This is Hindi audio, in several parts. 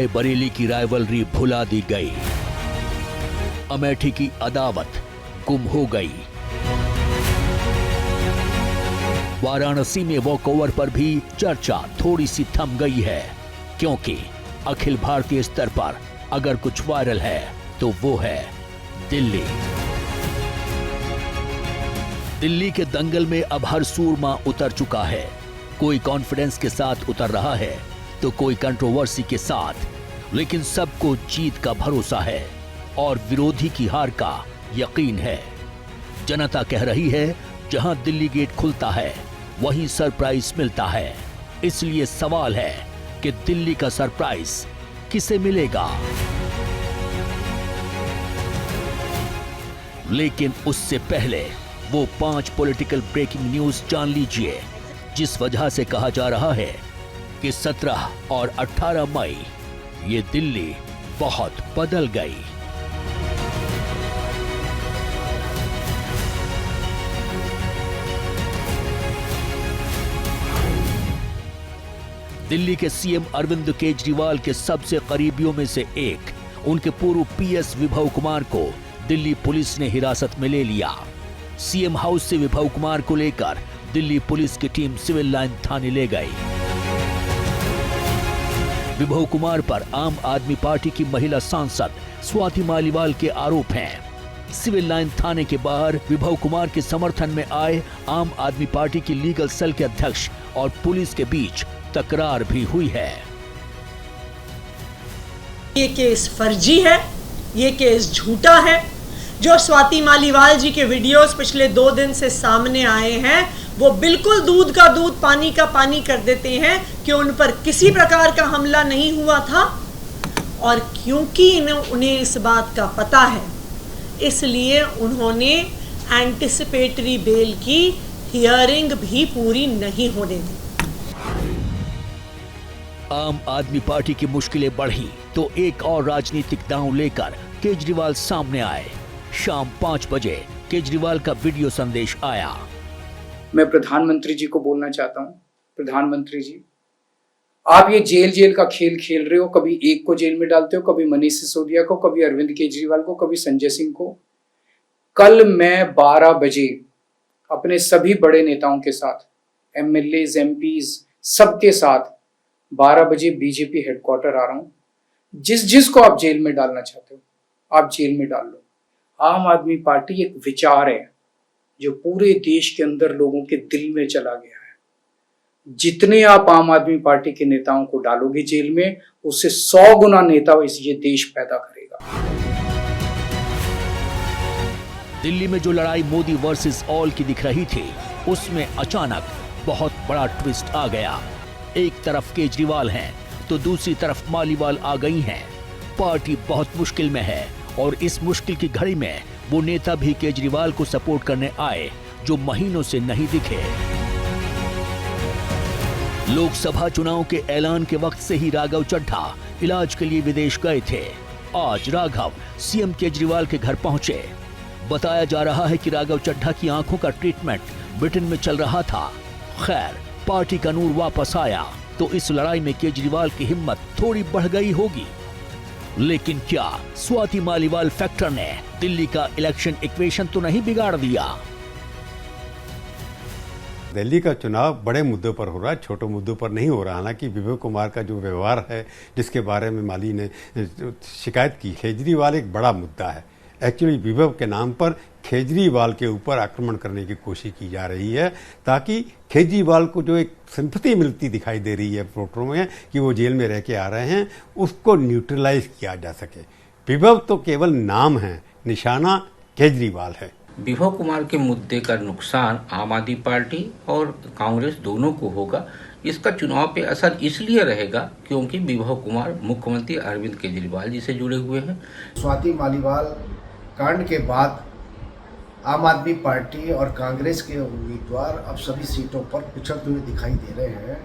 राय बरेली की राइवलरी भुला दी गई, अमेठी की अदावत गुम हो गई, वाराणसी में वॉकओवर पर भी चर्चा थोड़ी सी थम गई है, क्योंकि अखिल भारतीय स्तर पर अगर कुछ वायरल है तो वो है दिल्ली। दिल्ली के दंगल में अब हर सूरमा उतर चुका है। कोई कॉन्फिडेंस के साथ उतर रहा है तो कोई कंट्रोवर्सी के साथ, लेकिन सबको जीत का भरोसा है और विरोधी की हार का यकीन है। जनता कह रही है जहां दिल्ली गेट खुलता है वहीं सरप्राइज मिलता है। इसलिए सवाल है कि दिल्ली का सरप्राइज किसे मिलेगा। लेकिन उससे पहले वो 5 पॉलिटिकल ब्रेकिंग न्यूज जान लीजिए, जिस वजह से कहा जा रहा है कि 17 और 18 मई ये दिल्ली बहुत बदल गई। दिल्ली के सीएम अरविंद केजरीवाल के सबसे करीबियों में से एक, उनके पूर्व पीएस विभव कुमार को दिल्ली पुलिस ने हिरासत में ले लिया। सीएम हाउस से विभव कुमार को लेकर दिल्ली पुलिस की टीम सिविल लाइन थाने ले गई। विभव कुमार पर आम आदमी पार्टी की महिला सांसद स्वाति मालीवाल के आरोप हैं। सिविल लाइन थाने के बाहर विभव कुमार के समर्थन में आए आम आदमी पार्टी की लीगल सेल के अध्यक्ष और पुलिस के बीच तकरार भी हुई है। ये केस फर्जी है, ये केस झूठा है। जो स्वाति मालीवाल जी के वीडियोस पिछले 2 दिन से सामने आए हैं वो बिल्कुल दूध का दूध पानी का पानी कर देते हैं कि उन पर किसी प्रकार का हमला नहीं हुआ था, और क्योंकि उन्हें इस बात का पता है इसलिए उन्होंने एंटिसिपेटरी बेल की हियरिंग भी पूरी नहीं होने दी। आम आदमी पार्टी की मुश्किलें बढ़ी तो एक और राजनीतिक दांव लेकर केजरीवाल सामने आए। शाम 5 बजे केजरीवाल का वीडियो संदेश आया। मैं प्रधानमंत्री जी को बोलना चाहता हूं, प्रधानमंत्री जी, आप ये जेल का खेल खेल रहे हो। कभी एक को जेल में डालते हो, कभी मनीष सिसोदिया को, कभी अरविंद केजरीवाल को, कभी संजय सिंह को। कल मैं 12 बजे अपने सभी बड़े नेताओं के साथ, एमएलएज, एमपीज, सबके साथ 12 बजे बीजेपी हेडक्वार्टर आ रहा हूं। जिसको आप जेल में डालना चाहते हो आप जेल में डाल लो। आम आदमी पार्टी एक विचार है जो पूरे देश के अंदर लोगों के दिल में चला गया है। जितने आप आम आदमी पार्टी के नेताओं को डालोगे जेल में, उससे 100 गुना नेता ये देश पैदा करेगा। दिल्ली में जो लड़ाई मोदी वर्सेस ऑल की दिख रही थी, उसमें अचानक बहुत बड़ा ट्विस्ट आ गया। एक तरफ केजरीवाल हैं तो दूसरी तरफ मालीवाल आ गई हैं। पार्टी बहुत मुश्किल में है और इस मुश्किल की घड़ी में वो नेता भी केजरीवाल को सपोर्ट करने आए जो महीनों से नहीं दिखे। लोकसभा चुनाव के ऐलान के वक्त से ही राघव चड्ढा इलाज के लिए विदेश गए थे। आज राघव सीएम केजरीवाल के घर पहुंचे। बताया जा रहा है कि राघव चड्ढा की आंखों का ट्रीटमेंट ब्रिटेन में चल रहा था। खैर, पार्टी का नूर वापस आया तो इस लड़ाई में केजरीवाल की हिम्मत थोड़ी बढ़ गई होगी। लेकिन क्या स्वाति मालीवाल फैक्टर ने दिल्ली का इलेक्शन इक्वेशन तो नहीं बिगाड़ दिया? दिल्ली का चुनाव बड़े मुद्दों पर हो रहा है, छोटे मुद्दों पर नहीं हो रहा। हालांकि विभव कुमार का जो व्यवहार है, जिसके बारे में माली ने शिकायत की, केजरीवाल एक बड़ा मुद्दा है। एक्चुअली विभव के नाम पर केजरीवाल के ऊपर आक्रमण करने की कोशिश की जा रही है, ताकि केजरीवाल को जो एक सिंपैथी मिलती दिखाई दे रही है वोटरों में कि वो जेल में रह के आ रहे हैं, उसको न्यूट्रलाइज किया जा सके। विभव तो केवल नाम है, निशाना केजरीवाल है। विभव कुमार के मुद्दे का नुकसान आम आदमी पार्टी और कांग्रेस दोनों को होगा। इसका चुनाव पे असर इसलिए रहेगा क्योंकि विभव कुमार मुख्यमंत्री अरविंद केजरीवाल जी से जुड़े हुए हैं। स्वाति मालीवाल कांड के बाद आम आदमी पार्टी और कांग्रेस के उम्मीदवार अब सभी सीटों पर पिछड़ते हुए दिखाई दे रहे हैं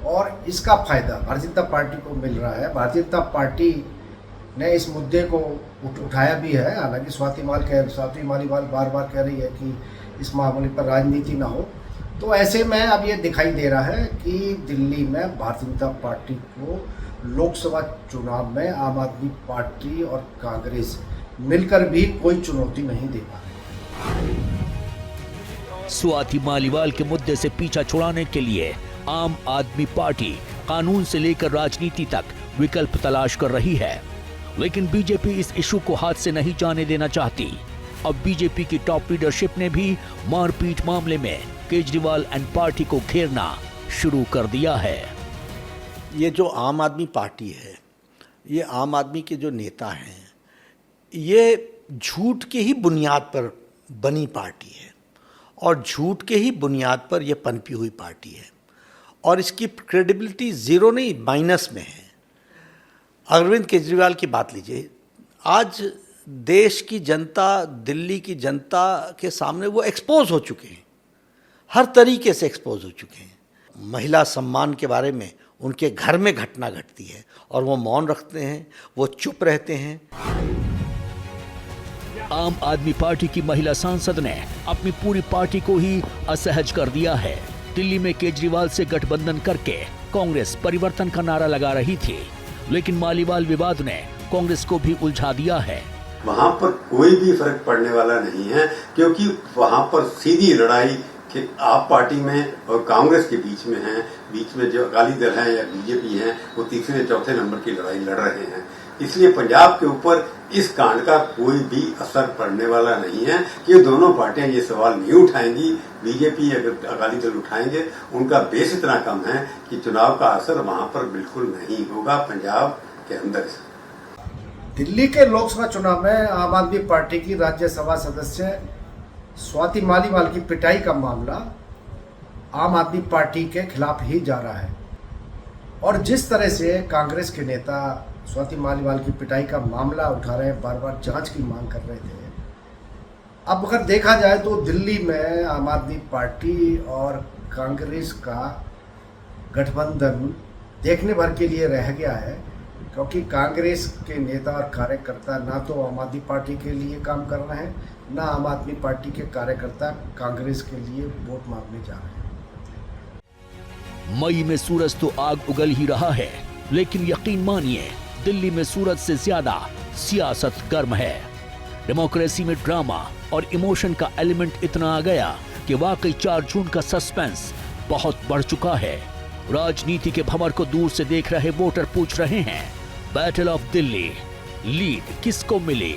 और इसका फायदा भारतीय जनता पार्टी को मिल रहा है। भारतीय जनता पार्टी ने इस मुद्दे को उठाया भी है। हालांकि स्वाति मालीवाल बार बार कह रही है कि इस मामले पर राजनीति ना हो, तो ऐसे में अब ये दिखाई दे रहा है कि दिल्ली में भारतीय जनता पार्टी को लोकसभा चुनाव में आम आदमी पार्टी और कांग्रेस मिलकर भी कोई चुनौती नहीं दे पा रही। स्वाति मालीवाल के मुद्दे से पीछा छुड़ाने के लिए आम आदमी पार्टी कानून से लेकर राजनीति तक विकल्प तलाश कर रही है, लेकिन बीजेपी इस इशू को हाथ से नहीं जाने देना चाहती। अब बीजेपी की टॉप लीडरशिप ने भी मारपीट मामले में केजरीवाल एंड पार्टी को घेरना शुरू कर दिया है। ये जो आम आदमी पार्टी है, ये आम आदमी के जो नेता हैं, ये झूठ के ही बुनियाद पर बनी पार्टी है और झूठ के ही बुनियाद पर यह पनपी हुई पार्टी है और इसकी क्रेडिबिलिटी ज़ीरो नहीं माइनस में है। अरविंद केजरीवाल की बात लीजिए, आज देश की जनता, दिल्ली की जनता के सामने वो एक्सपोज हो चुके हैं, हर तरीके से एक्सपोज हो चुके हैं। महिला सम्मान के बारे में उनके घर में घटना घटती है और वो मौन रखते हैं, वो चुप रहते हैं। आम आदमी पार्टी की महिला सांसद ने अपनी पूरी पार्टी को ही असहज कर दिया है। दिल्ली में केजरीवाल से गठबंधन करके कांग्रेस परिवर्तन का नारा लगा रही थी, लेकिन मालीवाल विवाद ने कांग्रेस को भी उलझा दिया है। वहां पर कोई भी फर्क पड़ने वाला नहीं है, क्योंकि वहां पर सीधी लड़ाई कि आप पार्टी में और कांग्रेस के बीच में है। बीच में जो अकाली दल है या बीजेपी है, वो तीसरे चौथे नंबर की लड़ाई लड़ रहे हैं। इसलिए पंजाब के ऊपर इस कांड का कोई भी असर पड़ने वाला नहीं है कि दोनों पार्टियां ये सवाल नहीं उठाएंगी। बीजेपी अगर अकाली दल उठाएंगे, उनका बेस इतना कम है कि चुनाव का असर वहां पर बिल्कुल नहीं होगा पंजाब के अंदर। दिल्ली के लोकसभा चुनाव में आम आदमी पार्टी की राज्यसभा सदस्य स्वाति मालीवाल की पिटाई का मामला आम आदमी पार्टी के खिलाफ ही जा रहा है और जिस तरह से कांग्रेस के नेता स्वाति मालीवाल की पिटाई का मामला उठा रहे हैं, बार बार जांच की मांग कर रहे थे। अब अगर देखा जाए तो दिल्ली में आम आदमी पार्टी और कांग्रेस का गठबंधन देखने भर के लिए रह गया है, क्योंकि कांग्रेस के नेता और कार्यकर्ता ना तो आम आदमी पार्टी के लिए काम कर रहे हैं, ना आम आदमी पार्टी के कार्यकर्ता कांग्रेस के लिए वोट मांगने जा रहे हैं। मई में सूरज तो आग उगल ही रहा है, लेकिन यकीन मानिए दिल्ली में सूरज से ज्यादा सियासत गर्म है। डेमोक्रेसी में ड्रामा और इमोशन का एलिमेंट इतना आ गया कि वाकई 4 जून का सस्पेंस बहुत बढ़ चुका है। राजनीति के भंवर को दूर से देख रहे वोटर पूछ रहे हैं, बैटल ऑफ दिल्ली लीड किसको मिली?